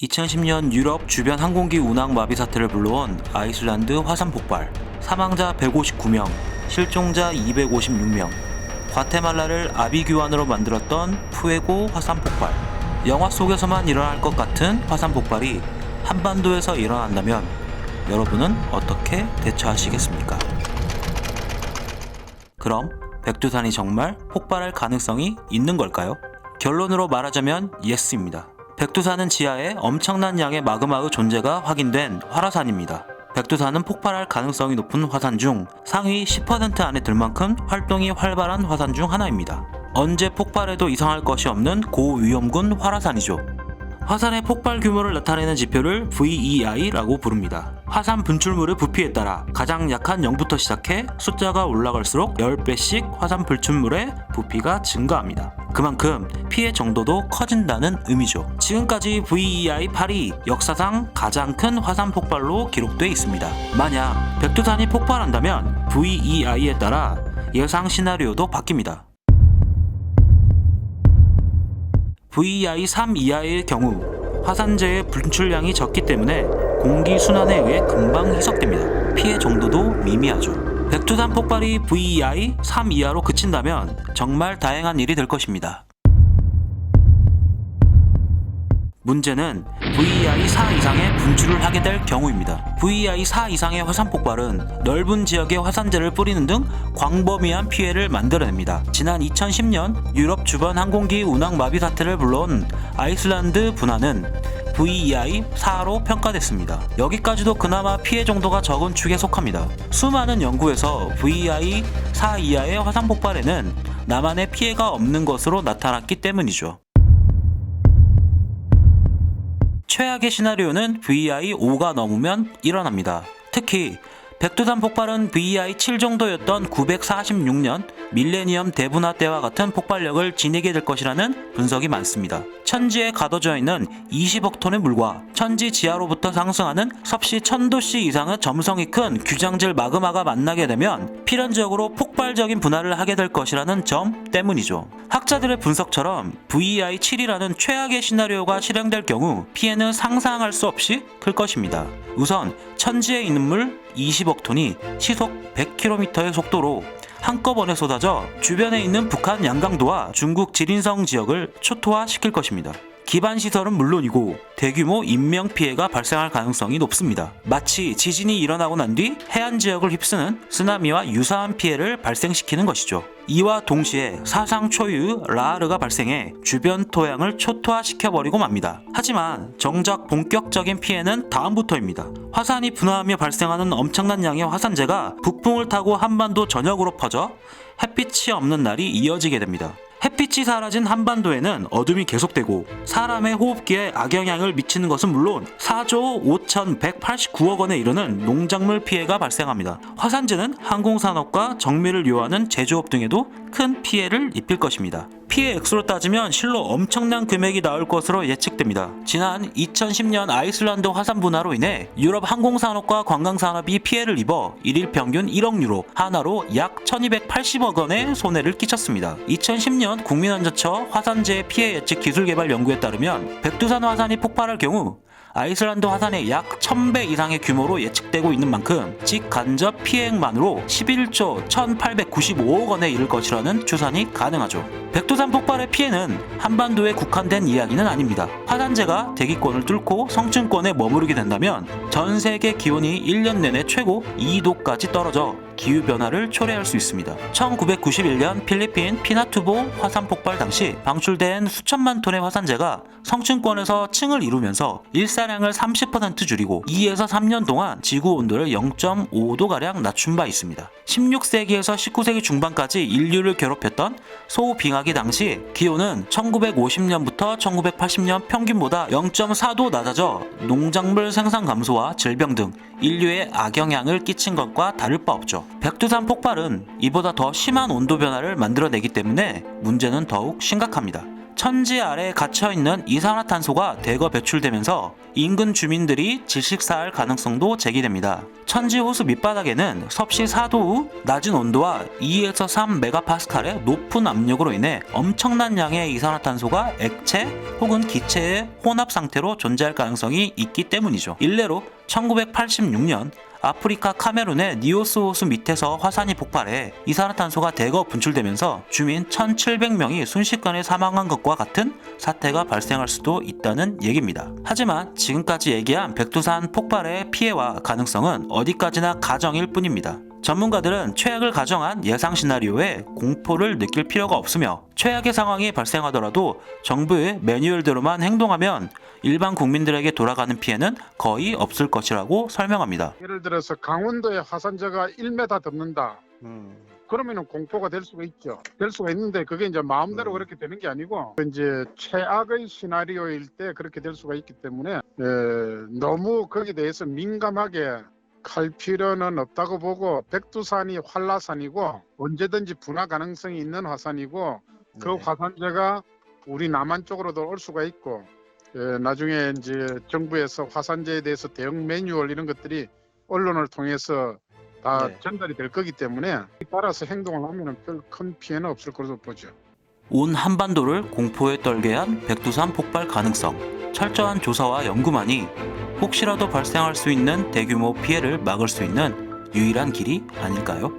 2010년 유럽 주변 항공기 운항 마비 사태를 불러온 아이슬란드 화산 폭발, 사망자 159명, 실종자 256명, 과테말라를 아비규환으로 만들었던 푸에고 화산 폭발. 영화 속에서만 일어날 것 같은 화산 폭발이 한반도에서 일어난다면 여러분은 어떻게 대처하시겠습니까? 그럼 백두산이 정말 폭발할 가능성이 있는 걸까요? 결론으로 말하자면 예스입니다. 백두산은 지하에 엄청난 양의 마그마의 존재가 확인된 활화산입니다. 백두산은 폭발할 가능성이 높은 화산 중 상위 10% 안에 들 만큼 활동이 활발한 화산 중 하나입니다. 언제 폭발해도 이상할 것이 없는 고위험군 활화산이죠. 화산의 폭발 규모를 나타내는 지표를 VEI라고 부릅니다. 화산 분출물의 부피에 따라 가장 약한 0부터 시작해 숫자가 올라갈수록 10배씩 화산 분출물의 부피가 증가합니다. 그만큼 피해 정도도 커진다는 의미죠. 지금까지 VEI 8이 역사상 가장 큰 화산 폭발로 기록돼 있습니다. 만약 백두산이 폭발한다면 VEI에 따라 예상 시나리오도 바뀝니다. VEI 3 이하의 경우 화산재의 분출량이 적기 때문에 공기 순환에 의해 금방 희석됩니다. 피해 정도도 미미하죠. 백두산 폭발이 VEI 3 이하로 그친다면 정말 다행한 일이 될 것입니다. 문제는 VEI 4 이상의 분출을 하게 될 경우입니다. VEI 4 이상의 화산 폭발은 넓은 지역에 화산재를 뿌리는 등 광범위한 피해를 만들어냅니다. 지난 2010년 유럽 주변 항공기 운항 마비 사태를 불러온 아이슬란드 분화는 VEI 4로 평가됐습니다. 여기까지도 그나마 피해 정도가 적은 축에 속합니다. 수많은 연구에서 VEI 4 이하의 화산 폭발에는 나만의 피해가 없는 것으로 나타났기 때문이죠. 최악의 시나리오는 VEI 5가 넘으면 일어납니다. 특히 백두산 폭발은 VEI 7 정도였던 946년 밀레니엄 대분화 때와 같은 폭발력을 지니게 될 것이라는 분석이 많습니다. 천지에 가둬져 있는 20억 톤의 물과 천지 지하로부터 상승하는 섭씨 1000도씨 이상의 점성이 큰 규장질 마그마가 만나게 되면 필연적으로 폭발적인 분화를 하게 될 것이라는 점 때문이죠. 학자들의 분석처럼 VEI 7이라는 최악의 시나리오가 실행될 경우 피해는 상상할 수 없이 클 것입니다. 우선 천지에 있는 물 20억 톤이 시속 100km의 속도로 한꺼번에 쏟아져 주변에 있는 북한 양강도와 중국 지린성 지역을 초토화시킬 것입니다. 기반 시설은 물론이고 대규모 인명 피해가 발생할 가능성이 높습니다. 마치 지진이 일어나고 난 뒤 해안 지역을 휩쓰는 쓰나미와 유사한 피해를 발생시키는 것이죠. 이와 동시에 사상 초유의 라하르가 발생해 주변 토양을 초토화시켜버리고 맙니다. 하지만 정작 본격적인 피해는 다음부터입니다. 화산이 분화하며 발생하는 엄청난 양의 화산재가 북풍을 타고 한반도 전역으로 퍼져 햇빛이 없는 날이 이어지게 됩니다. 햇빛이 사라진 한반도에는 어둠이 계속되고 사람의 호흡기에 악영향을 미치는 것은 물론 4조 5,189억 원에 이르는 농작물 피해가 발생합니다. 화산재는 항공산업과 정밀을 요하는 제조업 등에도 큰 피해를 입힐 것입니다. 피해 액수로 따지면 실로 엄청난 금액이 나올 것으로 예측됩니다. 지난 2010년 아이슬란드 화산 분화로 인해 유럽 항공산업과 관광산업이 피해를 입어 1일 평균 1억 유로, 하나로 약 1280억 원의 손해를 끼쳤습니다. 2010년 국민안전처 화산재해 피해 예측 기술개발 연구에 따르면 백두산 화산이 폭발할 경우 아이슬란드 화산의 약 1000배 이상의 규모로 예측되고 있는 만큼 직간접 피해액만으로 11조 1895억 원에 이를 것이라는 추산이 가능하죠. 백두산 폭발의 피해는 한반도에 국한된 이야기는 아닙니다. 화산재가 대기권을 뚫고 성층권에 머무르게 된다면 전 세계 기온이 1년 내내 최고 2도까지 떨어져 기후변화를 초래할 수 있습니다. 1991년 필리핀 피나투보 화산 폭발 당시 방출된 수천만 톤의 화산재가 성층권에서 층을 이루면서 일사량을 30% 줄이고 2에서 3년 동안 지구 온도를 0.5도가량 낮춘 바 있습니다. 16세기에서 19세기 중반까지 인류를 괴롭혔던 소빙하기 당시 기온은 1950년부터 1980년 평균보다 0.4도 낮아져 농작물 생산 감소와 질병 등 인류에 악영향을 끼친 것과 다를 바 없죠. 백두산 폭발은 이보다 더 심한 온도 변화를 만들어내기 때문에 문제는 더욱 심각합니다. 천지 아래에 갇혀있는 이산화탄소가 대거 배출되면서 인근 주민들이 질식사할 가능성도 제기됩니다. 천지 호수 밑바닥에는 섭씨 4도 후 낮은 온도와 2에서 3 메가파스칼의 높은 압력으로 인해 엄청난 양의 이산화탄소가 액체 혹은 기체의 혼합 상태로 존재할 가능성이 있기 때문이죠. 일례로 1986년 아프리카 카메룬의 니오스 호수 밑에서 화산이 폭발해 이산화탄소가 대거 분출되면서 주민 1,700명이 순식간에 사망한 것과 같은 사태가 발생할 수도 있다는 얘기입니다. 하지만 지금까지 얘기한 백두산 폭발의 피해와 가능성은 어디까지나 가정일 뿐입니다. 전문가들은 최악을 가정한 예상 시나리오에 공포를 느낄 필요가 없으며 최악의 상황이 발생하더라도 정부의 매뉴얼대로만 행동하면 일반 국민들에게 돌아가는 피해는 거의 없을 것이라고 설명합니다. 예를 들어서 강원도에 화산재가 1m 덮는다. 그러면은 공포가 될 수가 있죠. 될 수가 있는데 그게 이제 마음대로 그렇게 되는 게 아니고 이제 최악의 시나리오일 때 그렇게 될 수가 있기 때문에 너무 거기에 대해서 민감하게 할 필요는 없다고 보고 백두산이 활라산이고 언제든지 분화 가능성이 있는 화산이고 그 화산재가 우리 남한 쪽으로도 올 수가 있고 나중에 이제 정부에서 화산재에 대해서 대응 매뉴얼 이런 것들이 언론을 통해서 다 전달이 될 거기 때문에 따라서 행동을 하면 별 큰 피해는 없을 것으로 보죠. 온 한반도를 공포에 떨게 한 백두산 폭발 가능성, 철저한 조사와 연구만이 혹시라도 발생할 수 있는 대규모 피해를 막을 수 있는 유일한 길이 아닐까요?